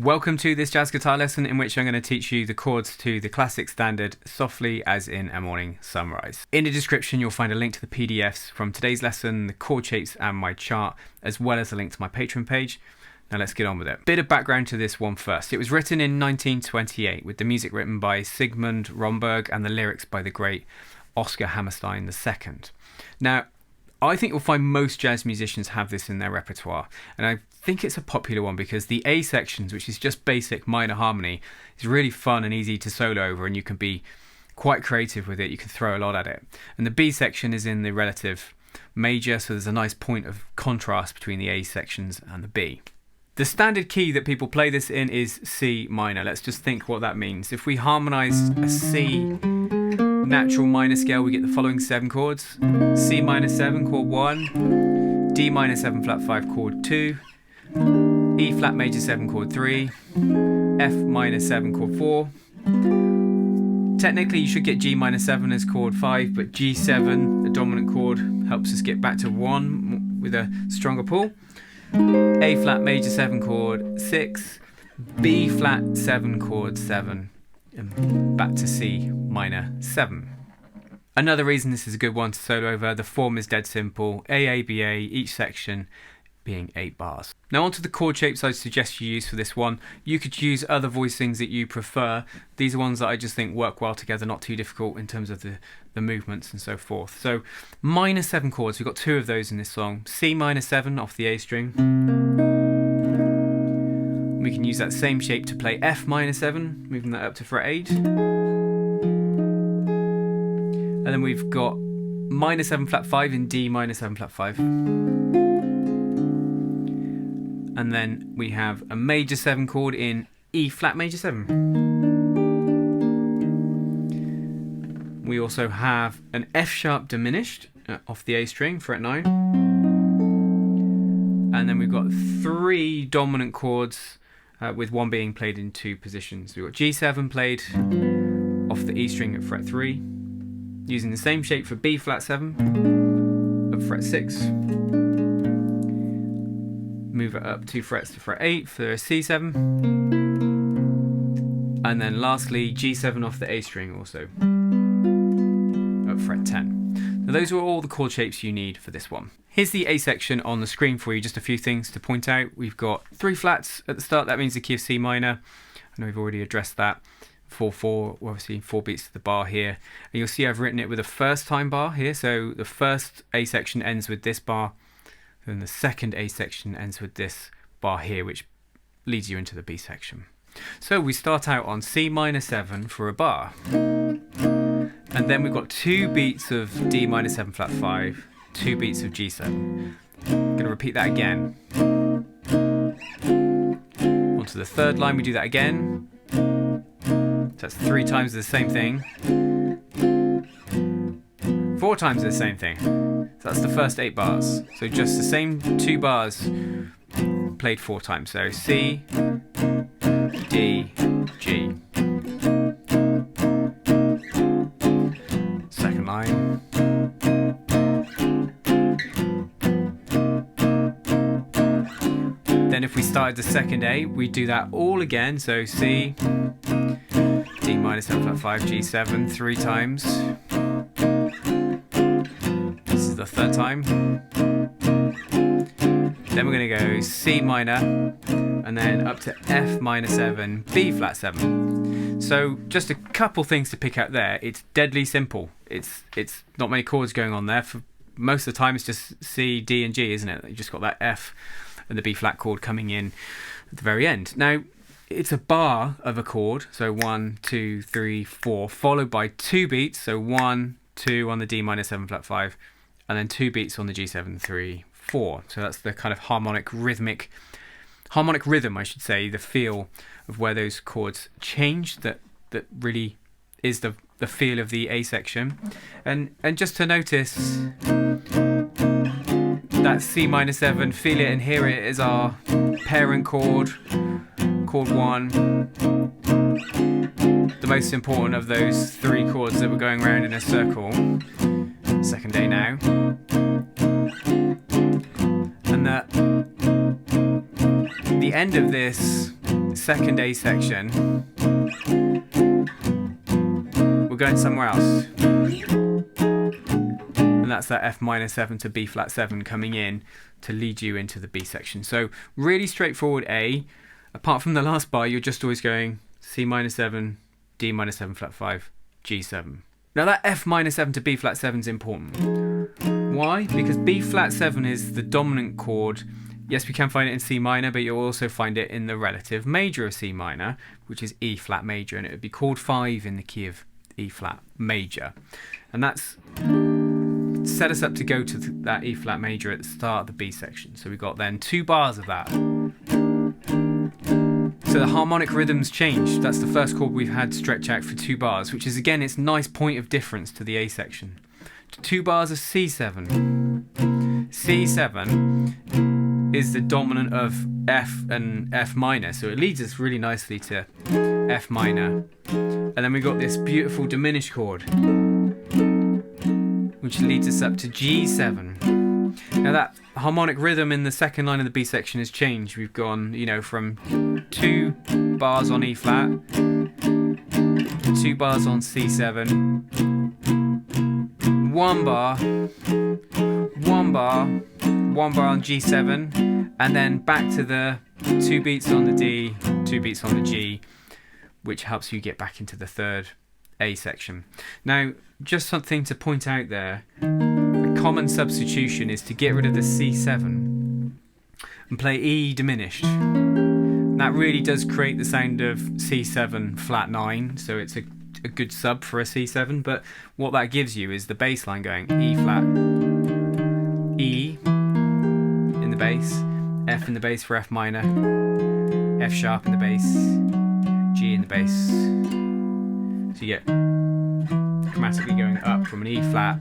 Welcome to this jazz guitar lesson in which I'm going to teach you the chords to the classic standard Softly as in a Morning Sunrise. In the description you'll find a link to the PDFs from today's lesson, the chord shapes and my chart, as well as a link to my Patreon page. Now let's get on with it. Bit of background to this one first. It was written in 1928 with the music written by Sigmund Romberg and the lyrics by the great Oscar Hammerstein II. Now, I think you'll find most jazz musicians have this in their repertoire, and I think it's a popular one because the A sections, which is just basic minor harmony, is really fun and easy to solo over, and you can be quite creative with it. You can throw a lot at it. And the B section is in the relative major, so there's a nice point of contrast between the A sections and the B. The standard key that people play this in is C minor. Let's just think what that means. If we harmonize a C natural minor scale, we get the following 7 chords: C minor 7, chord 1, D minor 7 flat 5, chord 2, E flat major 7, chord 3, F minor 7, chord 4. Technically you should get G minor 7 as chord 5, but G7, the dominant chord, helps us get back to 1 with a stronger pull. A flat major 7, chord 6, B flat 7, chord 7, and back to C minor 7. Another reason this is a good one to solo over, the form is dead simple, A-A-B-A, each section being 8 bars. Now onto the chord shapes I suggest you use for this one. You could use other voicings that you prefer. These are ones that I just think work well together, not too difficult in terms of the movements and so forth. So minor 7 chords, we've got 2 of those in this song. C minor 7 off the A string. We can use that same shape to play F minor 7, moving that up to fret 8. And then we've got minor 7 flat 5 in D minor 7 flat 5. And then we have a major 7 chord in E flat major 7. We also have an F sharp diminished off the A string, fret 9. And then we've got 3 dominant chords with one being played in 2 positions. We've got G7 played off the E string at fret 3, using the same shape for B flat 7 at fret 6. Move it up 2 frets to fret 8 for C7. And then lastly, G7 off the A string also at fret 10. Now those are all the chord shapes you need for this one. Here's the A section on the screen for you, just a few things to point out. We've got 3 flats at the start, that means the key of C minor. I know we've already addressed that. 4-4, obviously 4 beats to the bar here. And you'll see I've written it with a first time bar here, so the first A section ends with this bar, then the second A section ends with this bar here, which leads you into the B section. So we start out on C minor 7 for a bar. And then we've got 2 beats of D minor 7 flat 5, 2 beats of G7. I'm going to repeat that again. Onto the third line, we do that again. So that's 3 times the same thing. 4 times the same thing. So that's the first 8 bars. So just the same 2 bars played 4 times. So C, D, G. Second line. Then if we started the second A, we do that all again. So C, D minor 7 flat 5, G7 3 times. This is the third time. Then we're going to go C minor and then up to F minor 7, B flat 7. So just a couple things to pick out there. It's deadly simple. It's not many chords going on there. For most of the time it's just C, D and G, isn't it? You just got that F and the B flat chord coming in at the very end. Now it's a bar of a chord, so 1, 2, 3, 4, followed by 2 beats, so 1, 2 on the D minor 7 flat 5, and then 2 beats on the G7, 3, 4. So that's the kind of harmonic rhythm, I should say, the feel of where those chords change, that really is the feel of the A section. And just to notice that C minor 7, feel it and hear it, is our parent chord, chord 1, the most important of those 3 chords that we're going around in a circle. Second A now. And the end of this second A section, we're going somewhere else. And that's that F minor 7 to B flat 7 coming in to lead you into the B section. So really straightforward A. Apart from the last bar, you're just always going C minor 7, D minor 7 flat 5, G7. Now that F minor 7 to B flat 7 is important. Why? Because B flat 7 is the dominant chord. Yes, we can find it in C minor, but you'll also find it in the relative major of C minor, which is E flat major, and it would be chord 5 in the key of E flat major. And that's set us up to go to that E flat major at the start of the B section. So we've got then 2 bars of that. So the harmonic rhythms change. That's the first chord we've had stretch out for 2 bars, which is again its nice point of difference to the A section. 2 bars of C7. C7 is the dominant of F and F minor, so it leads us really nicely to F minor. And then we've got this beautiful diminished chord, which leads us up to G7. Now that harmonic rhythm in the second line of the B section has changed. We've gone, from 2 bars on E flat, 2 bars on C7, 1 bar, 1 bar, 1 bar on G7, and then back to the 2 beats on the D, 2 beats on the G, which helps you get back into the third A section. Now, just something to point out there. A common substitution is to get rid of the C7 and play E diminished. That really does create the sound of C7 flat 9, so it's a good sub for a C7, but what that gives you is the bass line going E flat, E in the bass, F in the bass for F minor, F sharp in the bass, G in the bass. So you get chromatically going up from an E flat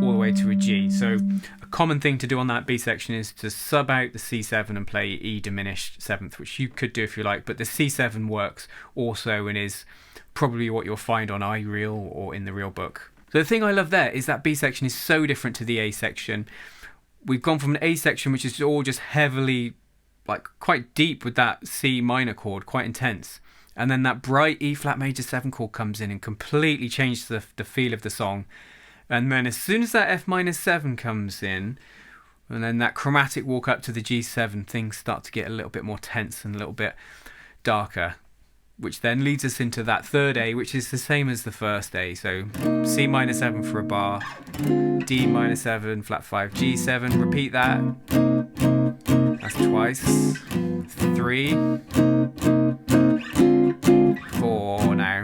all the way to a G. So a common thing to do on that B section is to sub out the C7 and play E diminished 7th, which you could do if you like, but the C7 works also and is probably what you'll find on iReal or in the real book. So the thing I love there is that B section is so different to the A section. We've gone from an A section which is all just heavily, quite deep with that C minor chord, quite intense. And then that bright E flat major 7 chord comes in and completely changes the feel of the song. And then as soon as that F minor 7 comes in, and then that chromatic walk up to the G7, things start to get a little bit more tense and a little bit darker, which then leads us into that third A, which is the same as the first A. So C minor 7 for a bar, D minor 7, flat 5, G7, repeat that. That's twice. 3, 4 now.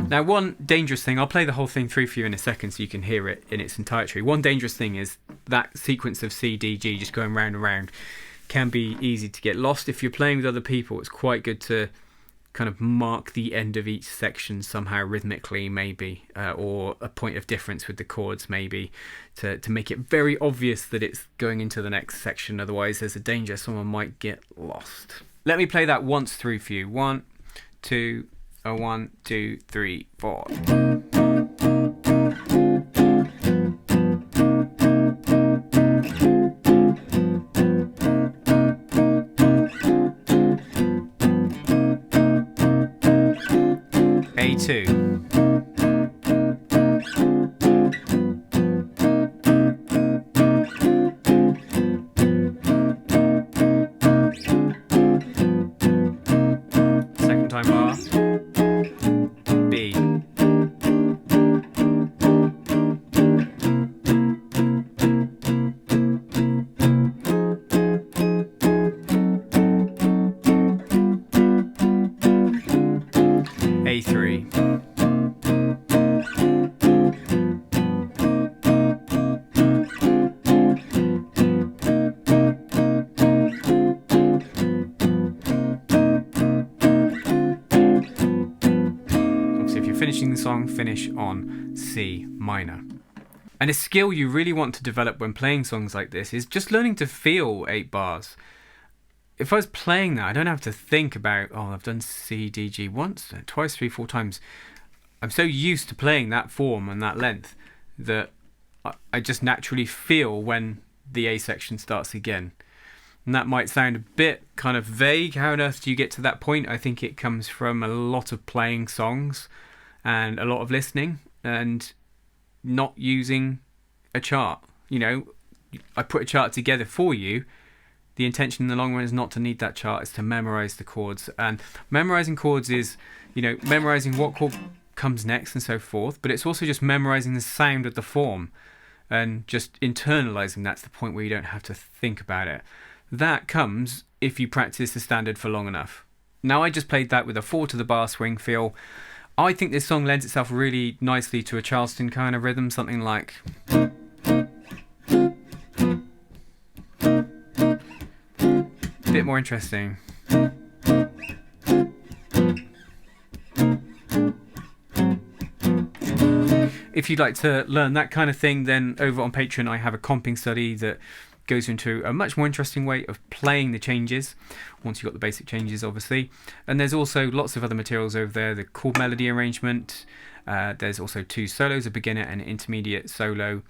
Now, one dangerous thing, I'll play the whole thing through for you in a second so you can hear it in its entirety. One dangerous thing is that sequence of C, D, G just going round and round can be easy to get lost. If you're playing with other people, it's quite good to kind of mark the end of each section somehow rhythmically, maybe, or a point of difference with the chords, maybe, to make it very obvious that it's going into the next section. Otherwise, there's a danger someone might get lost. Let me play that once through for you. 1, 2, 1, 2, 3, 4. A2. Second time bar. B. A3. Obviously, if you're finishing the song, finish on C minor. And a skill you really want to develop when playing songs like this is just learning to feel 8 bars. If I was playing that, I don't have to think about, I've done C, D, G once, twice, 3, 4 times. I'm so used to playing that form and that length that I just naturally feel when the A section starts again. And that might sound a bit kind of vague. How on earth do you get to that point? I think it comes from a lot of playing songs and a lot of listening and not using a chart. I put a chart together for you. The intention in the long run is not to need that chart, it's to memorize the chords. And memorizing chords is, memorizing what chord comes next and so forth, but it's also just memorizing the sound of the form and just internalizing. That's the point where you don't have to think about it. That comes if you practice the standard for long enough. Now, I just played that with a 4 to the bar swing feel. I think this song lends itself really nicely to a Charleston kind of rhythm, something like... a bit more interesting. If you'd like to learn that kind of thing, then over on Patreon I have a comping study that goes into a much more interesting way of playing the changes, once you've got the basic changes obviously. And there's also lots of other materials over there, the chord melody arrangement, there's also 2 solos, a beginner and an intermediate solo,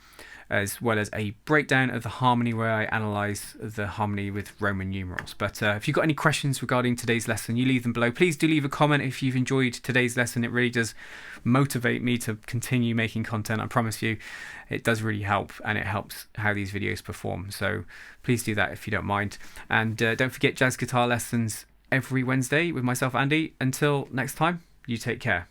as well as a breakdown of the harmony where I analyse the harmony with Roman numerals. But if you've got any questions regarding today's lesson, you leave them below. Please do leave a comment if you've enjoyed today's lesson. It really does motivate me to continue making content. I promise you, it does really help, and it helps how these videos perform. So please do that if you don't mind. And don't forget jazz guitar lessons every Wednesday with myself, Andy. Until next time, you take care.